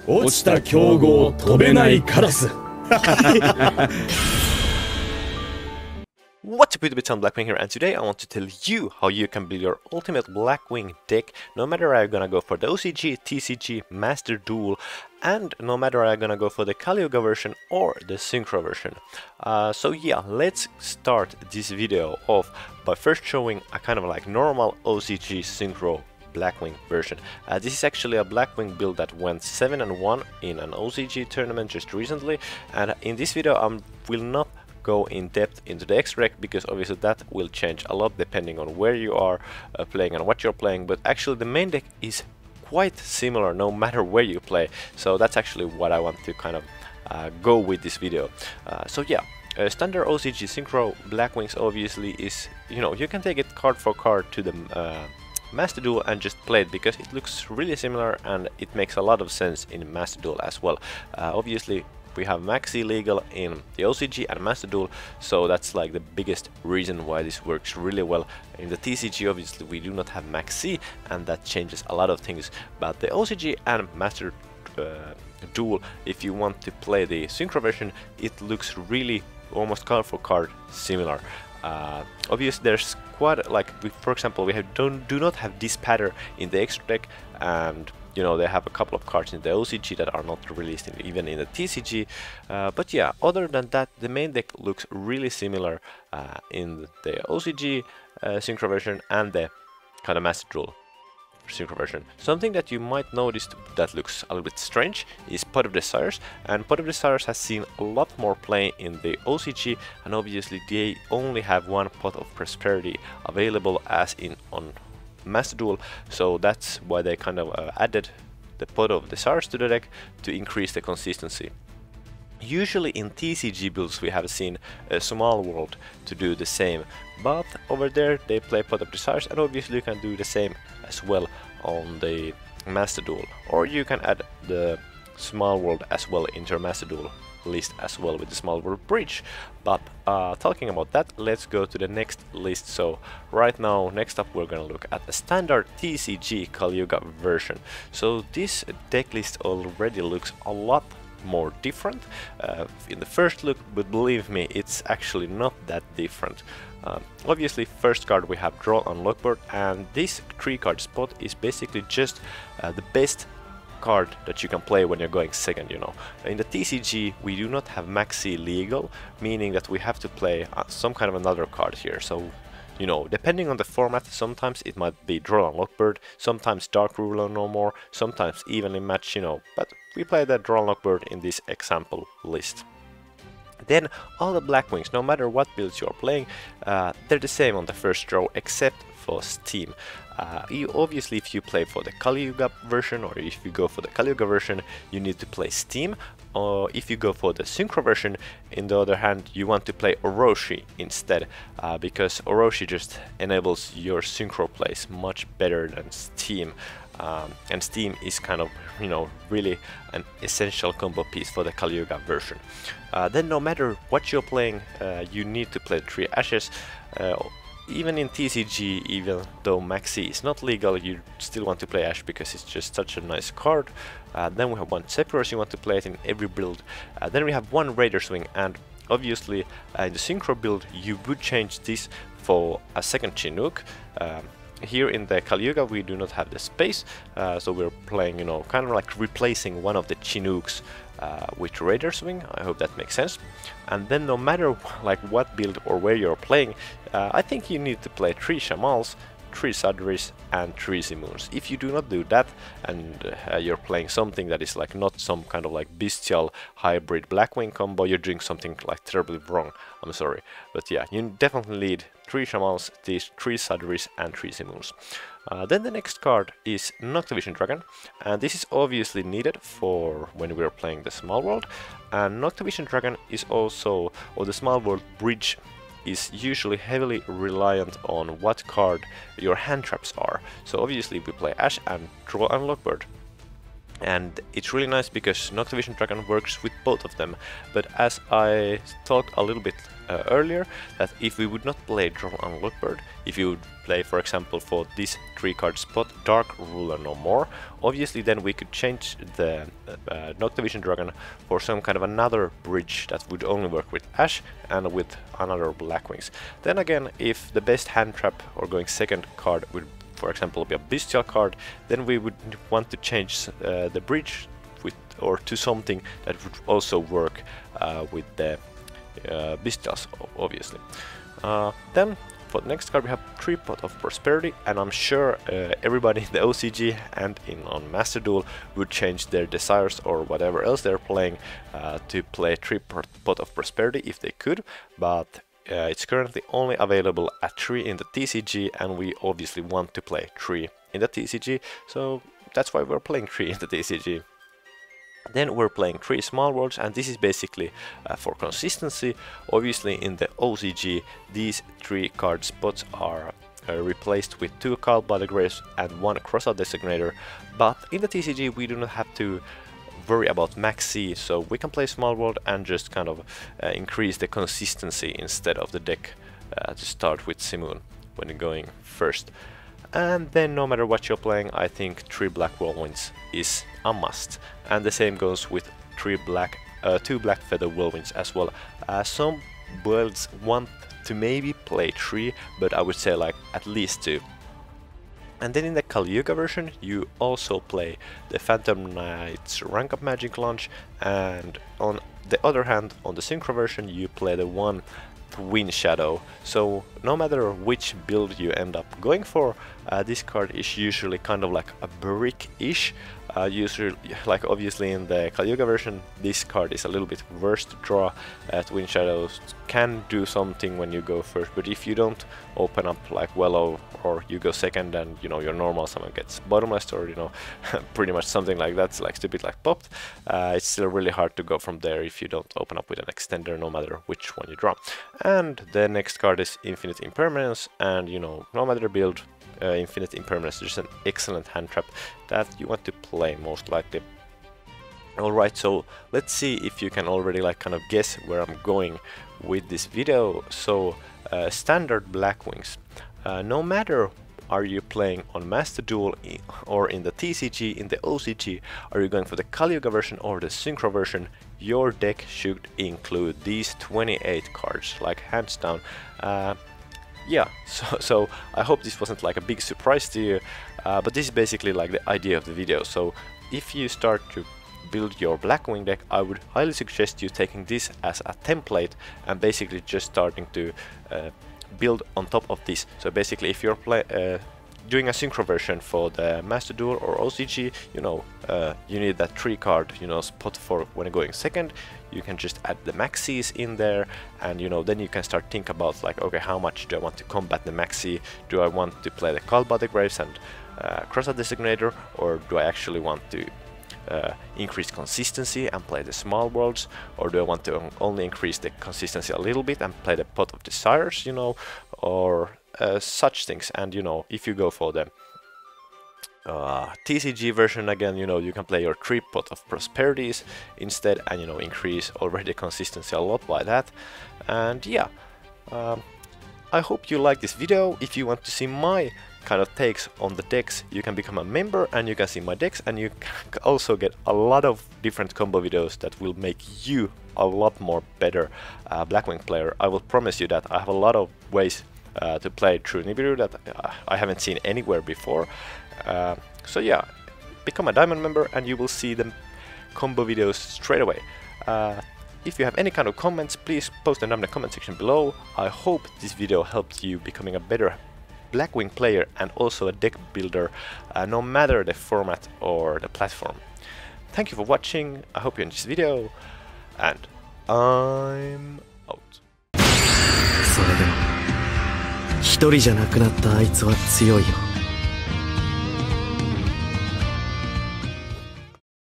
落ちた競合飛べないカラス What's up YouTube, it's Blackwing here, and today I want to tell you how you can build your ultimate Blackwing deck, no matter are you gonna go for the OCG, TCG, Master Duel, and no matter are you gonna go for the Kali-Yuga version or the Synchro version. So yeah, let's start this video off by first showing a kind of like normal OCG Synchro Blackwing version. This is actually a Blackwing build that went 7-1 in an OCG tournament just recently, and in this video I will not go in depth into the X-Rec because obviously that will change a lot depending on where you are playing and what you're playing, but actually the main deck is quite similar no matter where you play, so that's actually what I want to kind of go with this video. So yeah, standard OCG Synchro Blackwings obviously is, you know, you can take it card for card to the Master Duel and just play it because it looks really similar and it makes a lot of sense in Master Duel as well. Obviously we have Maxi legal in the OCG and Master Duel, so that's like the biggest reason why this works really well. In the TCG obviously we do not have Maxi, and that changes a lot of things, but the OCG and Master Duel, if you want to play the Synchro version, it looks really almost card for card similar. Obviously there's quite like, for example, we have do not have this pattern in the extra deck, and you know, they have a couple of cards in the OCG that are not released even in the TCG, but yeah, other than that the main deck looks really similar in the OCG Synchro version and the kind of Master Duel Synchro version. Something that you might notice that looks a little bit strange is Pot of Desires, and Pot of Desires has seen a lot more play in the OCG, and obviously they only have one Pot of Prosperity available as in on Master Duel, so that's why they kind of added the Pot of Desires to the deck to increase the consistency. Usually in TCG builds we have seen a Small World to do the same, but over there they play Pot of Desires, and obviously you can do the same as well on the Master Duel, or you can add the Small World as well into your Master Duel list as well with the Small World Bridge. But talking about that, let's go to the next list. So right now, next up we're gonna look at the standard TCG Kali-Yuga version. So this deck list already looks a lot more different in the first look, but believe me, it's actually not that different. Obviously first card we have Draw on Lockboard, and this 3-card spot is basically just the best card that you can play when you're going second, you know. In the TCG we do not have Maxi legal, meaning that we have to play some kind of another card here. So, you know, depending on the format, sometimes it might be Draw on Lockbird, sometimes Dark Ruler no more, sometimes evenly match, you know, but we play the Draw on Lockbird in this example list. Then all the Blackwings, no matter what builds you're playing, they're the same on the first row except for Steam. Obviously if you play for the Kali-Yuga version, or if you go for the Kali-Yuga version, you need to play Steam, or if you go for the Synchro version, in the other hand, you want to play Orochi instead, because Orochi just enables your Synchro plays much better than Steam. And Steam is kind of, you know, really an essential combo piece for the Kali-Yuga version. Then no matter what you're playing, you need to play 3 Ashes. Even in TCG, even though Maxi is not legal, you still want to play Ash because it's just such a nice card. Then we have 1 Sephiroth, you want to play it in every build. Then we have 1 Raider's Wing, and obviously in the Synchro build you would change this for a second Chinook. Here in the Kali-Yuga we do not have the space, so we're playing, you know, kind of like replacing one of the Chinooks with Raider's Wing. I hope that makes sense. And then no matter like what build or where you're playing, I think you need to play 3 Shamals, 3 Sudris and 3 Simoons. If you do not do that, and you're playing something that is like not some kind of like bestial hybrid Blackwing combo, you're doing something like terribly wrong, I'm sorry. But yeah, you definitely need 3 Shamals, these 3 Sudris and 3 Simoons. Then the next card is Noctavision Dragon, and this is obviously needed for when we're playing the Small World. And Noctavision Dragon is also, or the Small World Bridge is usually heavily reliant on what card your hand traps are. So obviously we play Ash and Draw on Lockbird. And it's really nice because Noctavision Dragon works with both of them. But as I talked a little bit earlier, that if we would not play Droll and Lockbird, if you would play, for example, for this 3-card spot Dark Ruler no more, obviously then we could change the Noctavision Dragon for some kind of another bridge that would only work with Ash and with another Blackwings. Then again, if the best hand trap or going second card would, for example, be a Bestial card, then we would want to change the bridge with or to something that would also work with the Bestials, obviously. Then for the next card we have 3 Pot of Prosperity, and I'm sure everybody in the OCG and on Master Duel would change their desires or whatever else they're playing to play 3 Pot of Prosperity if they could, but it's currently only available at 3 in the TCG, and we obviously want to play 3 in the TCG, so that's why we're playing 3 in the TCG. Then we're playing 3 Small Worlds, and this is basically for consistency. Obviously in the OCG these 3 card spots are replaced with 2 Cold-Blooded Graves and 1 Crossout Designator, but in the TCG we do not have to worry about max C, so we can play Small World and just kind of increase the consistency instead of the deck to start with Simoon when going first. And then no matter what you're playing, I think 3 Black Whirlwinds is a must, and the same goes with 2 Black Feather Whirlwinds as well. Some builds want to maybe play 3, but I would say like at least 2. And then in the Kali-Yuga version you also play the Phantom Knight's Rank Up Magic Launch, and on the other hand on the Synchro version you play the 1 Twin Shadow. So no matter which build you end up going for, this card is usually kind of like a brick-ish. Usually, like obviously in the Kali-Yuga version, this card is a little bit worse to draw. Twin Shadows can do something when you go first, but if you don't open up like well or you go second and you know your normal summon gets bottomless, or you know pretty much something like that's like stupid like popped, it's still really hard to go from there if you don't open up with an extender, no matter which one you draw. And the next card is Infinite Impermanence, and you know, no matter build, Infinite Impermanence is an excellent hand trap that you want to play most likely. Alright, so let's see if you can already like kind of guess where I'm going with this video. So standard Blackwings, no matter are you playing on Master Duel or in the TCG, in the OCG, are you going for the Kali-Yuga version or the Synchro version, your deck should include these 28 cards, like hands down. Yeah, so I hope this wasn't like a big surprise to you, but this is basically like the idea of the video. So if you start to build your Blackwing deck, I would highly suggest you taking this as a template and basically just starting to build on top of this. So basically if you're doing a Synchro version for the Master Duel or OCG, you know, you need that 3 card, you know, spot for when going second. You can just add the maxis in there, and you know, then you can start think about like, okay, how much do I want to combat the maxi? Do I want to play the Cold-Blooded Graves and Crossout Designator, or do I actually want to increase consistency and play the Small Worlds, or do I want to only increase the consistency a little bit and play the Pot of Desires, you know, or such things? And you know, if you go for the TCG version again, you know, you can play your 3 Pot of Prosperities instead, and you know, increase already consistency a lot by that. And yeah, I hope you like this video. If you want to see my kind of takes on the decks, you can become a member and you can see my decks, and you can also get a lot of different combo videos that will make you a lot more better Blackwing player. I will promise you that I have a lot of ways to play through Nibiru that I haven't seen anywhere before. So yeah, become a Diamond member and you will see the combo videos straight away. If you have any kind of comments, please post them in the comment section below. I hope this video helped you becoming a better Blackwing player and also a deck builder, no matter the format or the platform. Thank you for watching, I hope you enjoyed this video, and I'm out. それでも一人じゃなくなったあいつは強いよ。